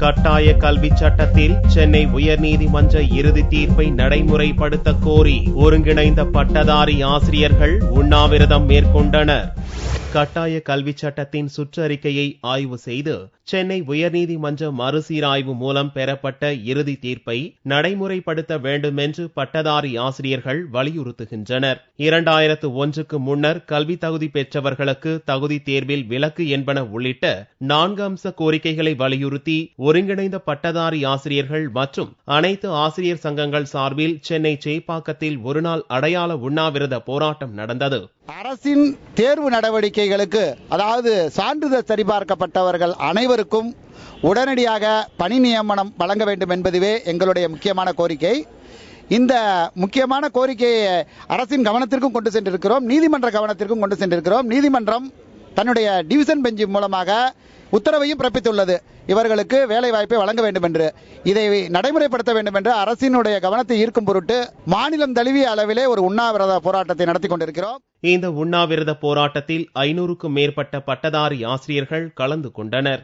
கட்டாய கல்வி சட்டத்தில் சென்னை உயர்நீதிமன்ற இறுதி தீர்ப்பை நடைமுறைப்படுத்த கோரி ஒருங்கிணைந்த பட்டதாரி ஆசிரியர்கள் உண்ணாவிரதம் மேற்கொண்டனர். கட்டாய கல்வி சட்டத்தின் சுற்றறிக்கையை ஆய்வு செய்து சென்னை உயர்நீதிமன்ற மறுசீராய்வு மூலம் பெறப்பட்ட இறுதி தீர்ப்பை நடைமுறைப்படுத்த வேண்டும் என்று பட்டதாரி ஆசிரியர்கள் வலியுறுத்துகின்றனர். 2001க்கு முன்னர் கல்வி தகுதி பெற்றவர்களுக்கு தகுதி தேர்வில் விலக்கு என்பன உள்ளிட்ட 4 அம்ச கோரிக்கைகளை வலியுறுத்தி ஒருங்கிணைந்த பட்டதாரி ஆசிரியர்கள் மற்றும் அனைத்து ஆசிரியர் சங்கங்கள் சார்பில் சென்னை சேப்பாக்கத்தில் ஒருநாள் அடையாள உண்ணாவிரத போராட்டம் நடந்தது. அரசின் தேர்வு நடவடிக்கைகளுக்கு, அதாவது சான்றிதழ் சரிபார்க்கப்பட்டவர்கள் அனைவருக்கும் உடனடியாக பணி நியமனம் வழங்க வேண்டும் என்பதுவே எங்களுடைய முக்கியமான கோரிக்கை. இந்த முக்கியமான கோரிக்கையை அரசின் கவனத்திற்கும் கொண்டு சென்றிருக்கிறோம், நீதிமன்ற கவனத்திற்கும் கொண்டு சென்றிருக்கிறோம். நீதிமன்றம் தன்னுடைய டிவிஷன் பெஞ்ச் மூலமாக உத்தரவையும் பிறப்பித்துள்ளது, இவர்களுக்கு வேலை வாய்ப்பை வழங்க வேண்டும் என்று. இதை நடைமுறைப்படுத்த வேண்டும் என்று அரசினுடைய கவனத்தை ஈர்க்கும் பொருட்டு மாநிலம் தழுவிய அளவிலே ஒரு உண்ணாவிரத போராட்டத்தை நடத்தி கொண்டிருக்கிறோம். இந்த உண்ணாவிரத போராட்டத்தில் 500க்கும் மேற்பட்ட பட்டதாரி ஆசிரியர்கள் கலந்து கொண்டனர்.